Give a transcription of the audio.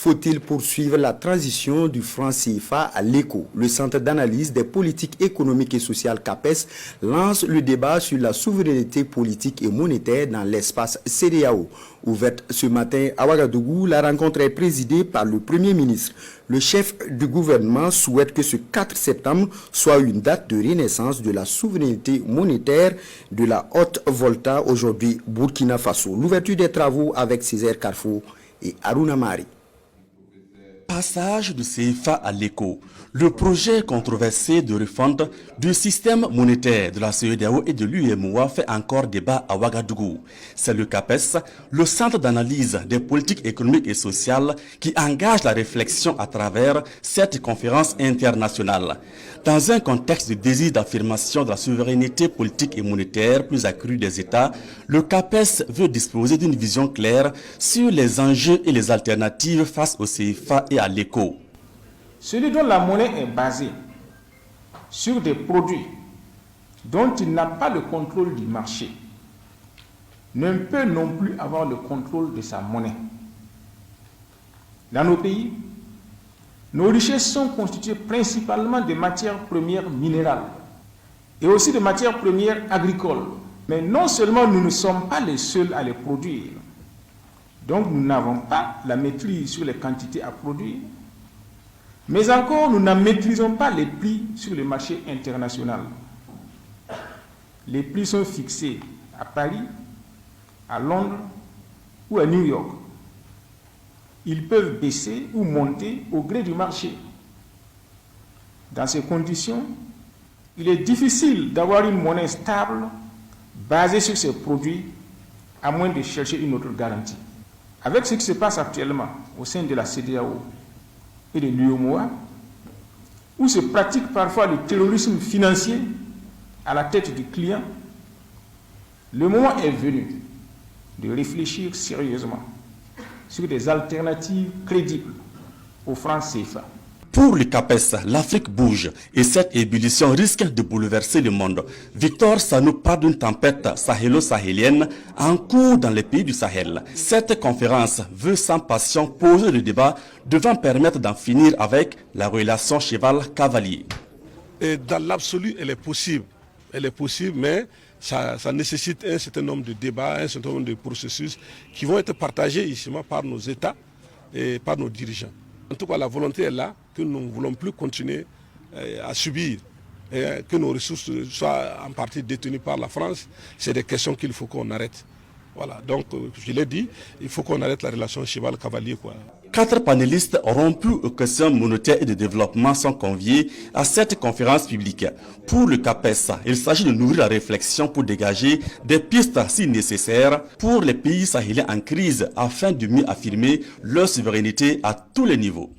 Faut-il poursuivre la transition du franc CFA à l'éco? Le Centre d'analyse des politiques économiques et sociales CAPES lance le débat sur la souveraineté politique et monétaire dans l'espace CEDEAO. Ouverte ce matin à Ouagadougou, la rencontre est présidée par le Premier ministre. Le chef du gouvernement souhaite que ce 4 septembre soit une date de renaissance de la souveraineté monétaire de la Haute-Volta, aujourd'hui Burkina Faso. L'ouverture des travaux avec Césaire Carrefour et Aruna Mari. Passage du CFA à l'éco. Le projet controversé de refonte du système monétaire de la CEDEAO et de l'UEMOA fait encore débat à Ouagadougou. C'est le CAPES, le Centre d'analyse des politiques économiques et sociales, qui engage la réflexion à travers cette conférence internationale. Dans un contexte de désir d'affirmation de la souveraineté politique et monétaire plus accrue des États, le CAPES veut disposer d'une vision claire sur les enjeux et les alternatives face au CFA et à l'éco. Celui dont la monnaie est basée sur des produits dont il n'a pas le contrôle du marché ne peut non plus avoir le contrôle de sa monnaie. Dans nos pays, nos richesses sont constituées principalement de matières premières minérales et aussi de matières premières agricoles. Mais non seulement nous ne sommes pas les seuls à les produire, donc nous n'avons pas la maîtrise sur les quantités à produire, mais encore nous ne maîtrisons pas les prix sur le marché international. Les prix sont fixés à Paris, à Londres ou à New York. Ils peuvent baisser ou monter au gré du marché. Dans ces conditions, il est difficile d'avoir une monnaie stable basée sur ces produits à moins de chercher une autre garantie. Avec ce qui se passe actuellement au sein de la CEDEAO et de l'UEMOA, où se pratique parfois le terrorisme financier à la tête du client, le moment est venu de réfléchir sérieusement sur des alternatives crédibles au franc CFA. Pour le CAPES, l'Afrique bouge et cette ébullition risque de bouleverser le monde. Victor Sanou parle d'une tempête sahélo-sahélienne en cours dans les pays du Sahel. Cette conférence veut sans passion poser le débat devant permettre d'en finir avec la relation cheval-cavalier. Dans l'absolu, elle est possible. Elle est possible, mais ça nécessite un certain nombre de débats, un certain nombre de processus qui vont être partagés ici par nos États et par nos dirigeants. En tout cas, la volonté est là, que nous ne voulons plus continuer à subir et que nos ressources soient en partie détenues par la France. C'est des questions qu'il faut qu'on arrête. Voilà, donc je l'ai dit, il faut qu'on arrête la relation cheval-cavalier. 4 panélistes rompus aux questions monétaires et de développement sont conviés à cette conférence publique. Pour le CAPES, il s'agit de nourrir la réflexion pour dégager des pistes si nécessaires pour les pays sahéliens en crise afin de mieux affirmer leur souveraineté à tous les niveaux.